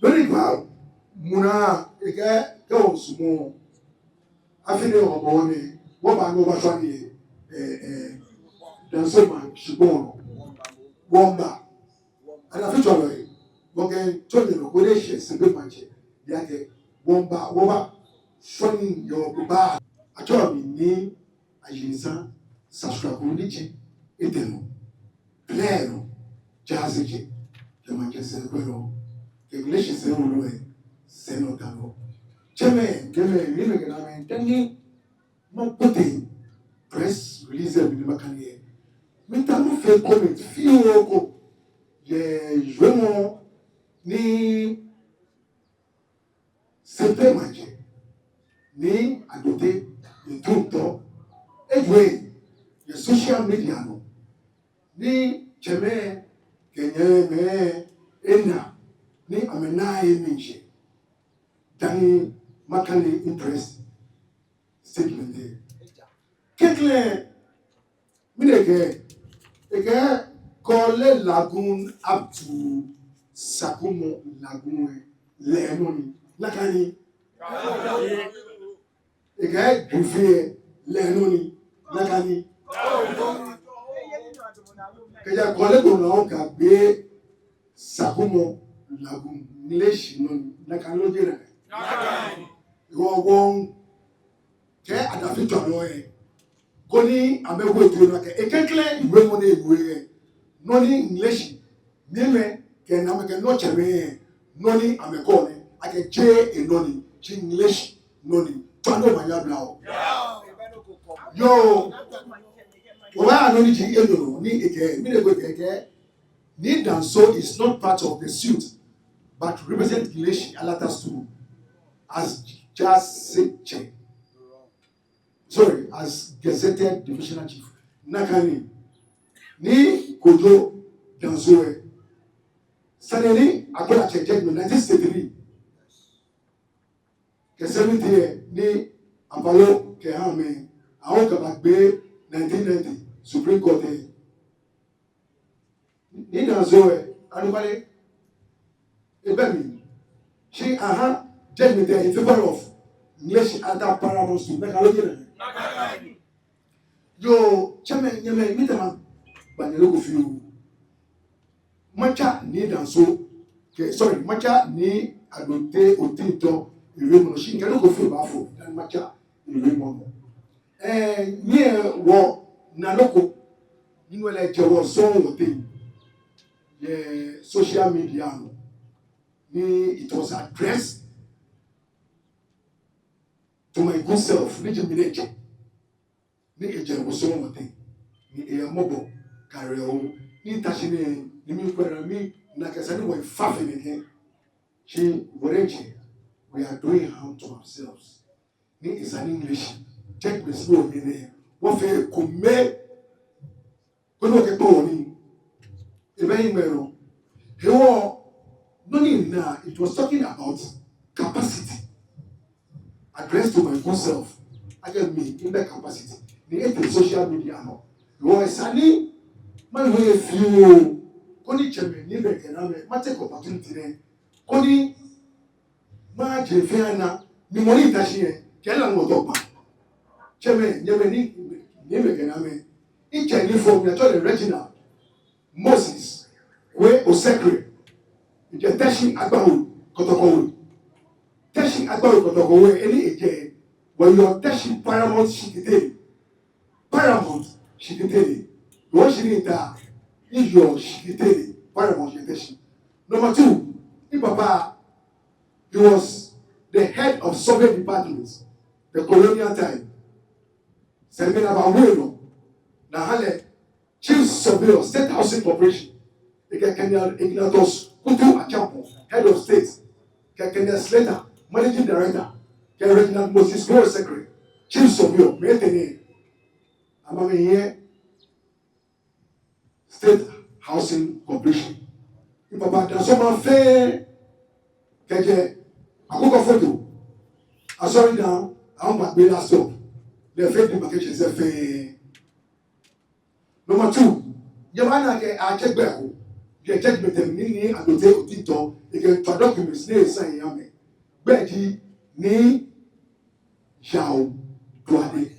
Very well. Muna eke go sumo. Afine obone. Woba no bashani danso man shibon. Womba. And officially, okay, Tony no go dey share simple manche. Yake womba woba showing your bar. Acho mi ni ayinsa subscribe ni chi eteno. Claro. Jazzy. The Manchester Quello. English is the only way. Senotano. Cheme, Tengi, no putting press release with the Macanie. Mitano fair comment, few ye Juemo ni Sente Manche ni adote the truth. Anyway, the social media no ni Cheme Kenya me ena ni amena eminche dan makani interest statement there kekle mineke eke kole lagoon up to Sakumo lagoon lemoni lakani eke dufie lenoni lakani keja kole kono ka be Sakumo lagoon English non lakani jere yo won ke adafi toro e koni amewo to na ke ekekle iwe mo na ewe no ni English nime ke na me ke no chere no ni ameko ni ake je enoni chi English no ni to no manya bla o yo wa no ni ji eno ni eke mi le go eke ni danso is not part of the suit but represent English alata school as just check. Sorry, as gazetted divisional chief. Nakani ni kojo dansoe. Saneni akola check 1963. Ke 70 ni Apollo ke hame. Awon ka bagbe 1990 Supreme Court. Ni dansoe anubale ebemi. She judgment in favor of English other parables to make a look. Yo, Chairman, Yaman, Midman, but the local few. Macha need and so, sorry, Macha need adote otito, Raymond, she can go feel baffled, and Macha in Raymond. And near war, Nanoko, you know, like your song thing, the social media, it was addressed to my good self, which is nature. Nature was so much. Ni mobile, carry on. Ni tashine, ni mi kwera mi na kasani wa fafe neke. She voreche. We are doing harm to ourselves. Ni is an English. Check the slow in there. What fe kume? Kono ke po ni. Ebe imero. Hewo no ni na. It was talking about capacity. Addressed to my good self. I get me in that capacity. The social media no. You are sani man who if you koni cheme ni be kename ma take opportunity ne. Koni ma jefe ana ni money tashi e kela ngo to pa. Cheme nyeme ni be kename. Iche ni form ya to the original Moses we o secret. Ije tashi agbawo kotoko. Tashi agbawo kotoko we any eje when you are tashi paramount shikite. Paramount shikite. What she need that is your shikite paramount shikite. Number 2, if Papa, he was the head of Soviet departments, the colonial time. Semina Bawelo, Nahale, Chief Surveyor, State Housing Corporation, Kenya Ignatius Kutu Achampo, Head of State, Kenya Slater, Managing Director, Kenya Reginald Moses, Board Secretary, Chief Surveyor, Metene, Amame here, State Housing Corporation. If Papa does someone fair, Keje, I cook a photo. I saw it down, I want my last stop. The fake demarcation is a fair. Number 2, Yamana, I check back. the judgment ni adote otito e ke to documents ne sign ya me be di ni jao doade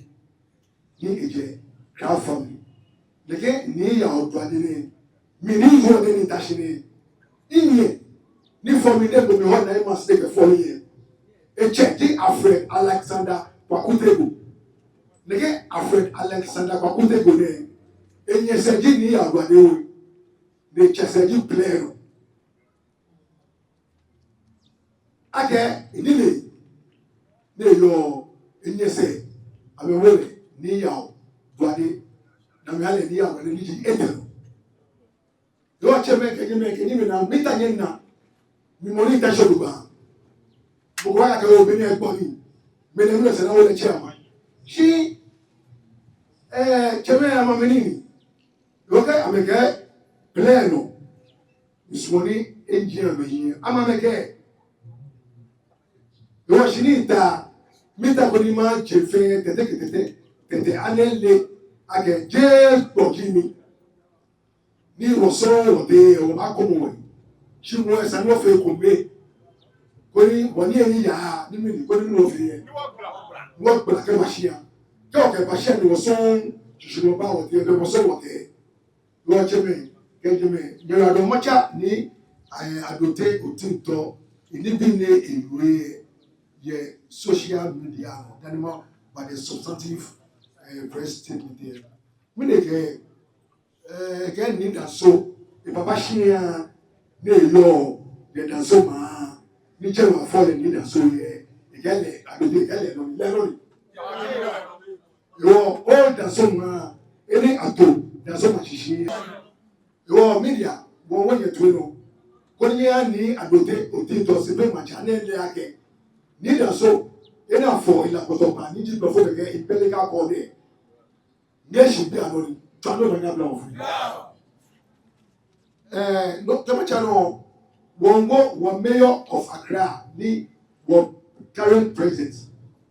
ni eje craft family leke ni ya doade ni mi ni ho de ni tashine inye ni formule go me ho na ma stake for here e check di Alfred Alexander Kwakutego leke Alfred Alexander Kwakutego ne enye se ji ni ya doade o de cheseji player ake idile ne yo enye se amewele ni ya doade na me ale ni ya doade ni ji etero yo cheme ke ni me na mita nyena mi moni ta shoduba bugwa ya ke obini egboni me ne no se na wole chairman shi cheme amamenini yoke ameke pleno ismoni engineer me amameke yo shinita mita konima chefe tete anele age je pokimi ni roso de o makomo shi mo esa no fe kombe koni woni eni ya ni mi koni no fe wo gba ke machia ke machia ni woson shishino ba wo de woson wo de lo cheme kejeme nyara do macha ni adote otinto ini bi ne ewe ye social media no by the substantive press statement there we dey get need that so if papa shia ne lo de that so ma ni che wa for need that so ye igele adote igele no lero yo all that so ma any ato that so ma shishi yo media wo ye to no koni ya ni adote otinto se be ma channel le ake ni that so ena for ila kotoba ni ji before the get impelica call there nation be anori tano na bla of no Tamachano one mayor of Accra ni one current president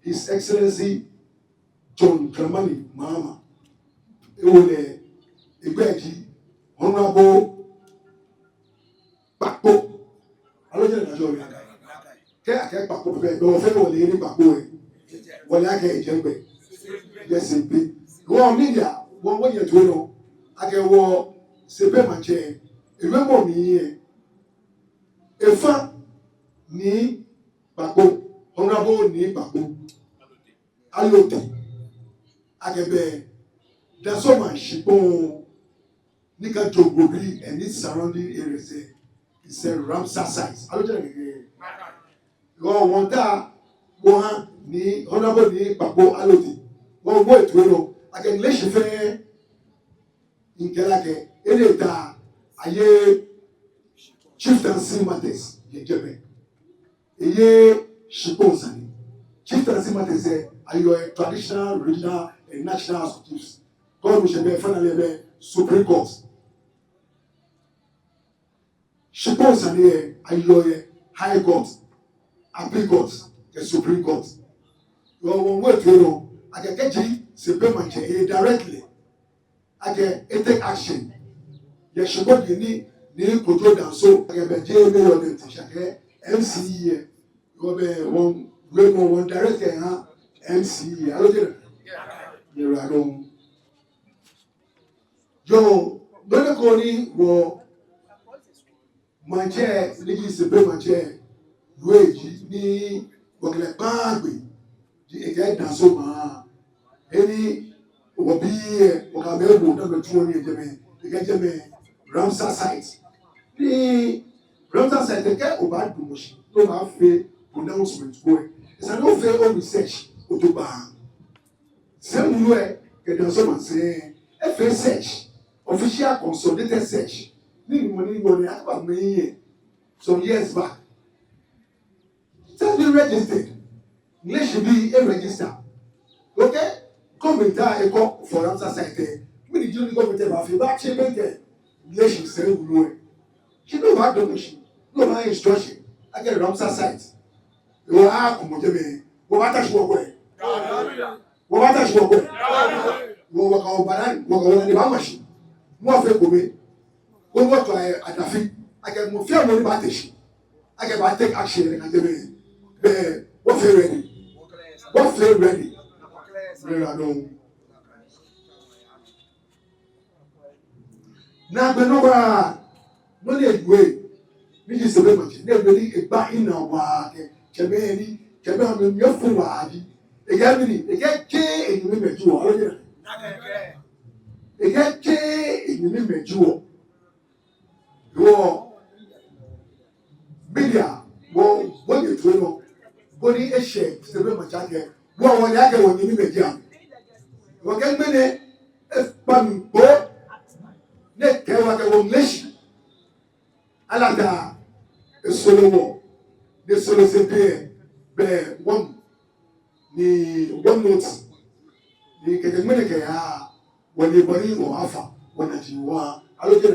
His Excellency John Dramani Mahama ewole Igbeji Honorable Bakpo aloje na jo ri ke ake Bakpo be do fe wole ni Bakpo e wole ake ejembe yes be one media one way to know ake wo sebe manche ewe mo mi e efa ni Bakpo Honorable ni Bakpo alote agebe that's so much shipon nika Jogobri and its surrounding areas it's a Ramsar site alote go wonta wo ni Honorable ni Bakpo alote wo wo etwero again le shefe inkelake eleta aye chieftaincy matters yejebe eye shiponsani chieftaincy matters are your traditional regional and national chiefs God we be finally be Supreme Court shiponsani are your high court appeal court the Supreme Court your one way to know akekeji sebe manche directly ake take action ye shibodi ni control down so agebe je me your name shake MCE go be one director ha MCE aloje ye radon yo bele ko ni wo manche ligi sebe manche weji ni wokle bagbe di ege dan so ma eni obi okamebo na betuo ni ejeme ege Ramsar site the Ramsar site ke oba dumoshi no ma fe pronouncement go it's an over research otoba same way ke dan so man say e research official consolidated search ni money go ni aba me some years back just be registered let's be a register okay come there e go for Ramsar site we the journey go with ba fe ba che be relation say we know she no bad donation no my instruction I get Ramsar site you are kumujeme wo bata shi wo wo bata shi wo wo ka obaran wo ka wona ni ba mashi mo fe ko me When what I feel I can move fear money about this. I can take action and the what feel ready. What feel ready. Now the number no dey way. Me just say much. Dey really a back in now wa ke chebe am me fun wa ji. E get me e get ke e ni me ju o. E get ke e ni me ju o. Wo media wo dey to no. Body e share say be much ake. Wo ya ke wo ni me ji am. Wo get me ne e pa mi bo ne ke wa ke wo nleshi. Alada Solomo, the solo separe, bear one note, the Katamanaka, when the body or alpha, when that you are, I look at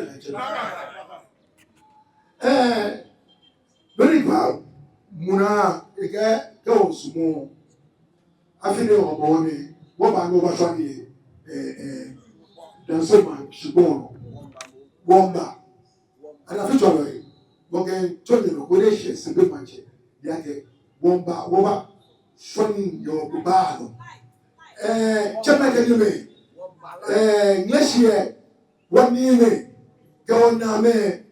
it. Very proud, Muna, a guy goes more. I feel no money, what I know what's on here, there's so much, Shibono, Wamba, and I feel Bogen told you go dey share sebe manche yake womba showing your bubano chama kenyume ngleshie wani me ke ona me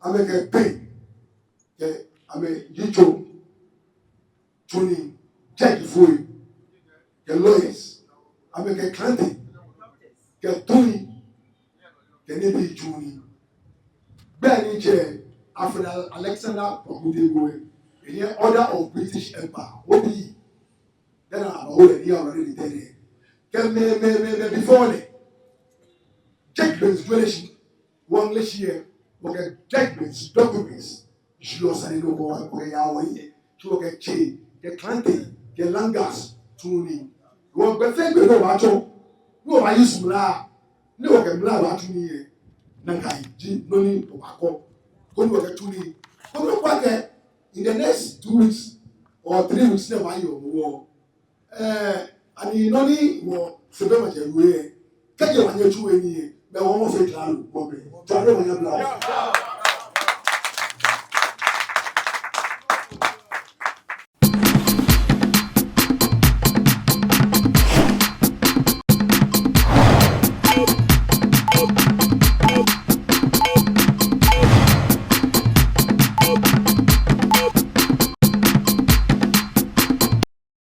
ameke pay ke ame jicho tuni check for ke lawyers ameke clanty ke tuni ke ne bi tuni bẹ́ẹ̀ ni jẹ́ After Alexander Ogundegoe, the order of British Empire. What be? Then I'm already there. Can me before it. Judgments, relation, one last year, okay, judgments, documents. She was saying no more, okay, Yahweh, to get chain, get planting, get langas, tuning. You want to think we know what you no, I use Mla, no, okay, Mla, what you need. Nankai, no need to back up. In the next 2 weeks or 3 weeks, never you war. And you know, you so much away. Can you want you to any? The one of it,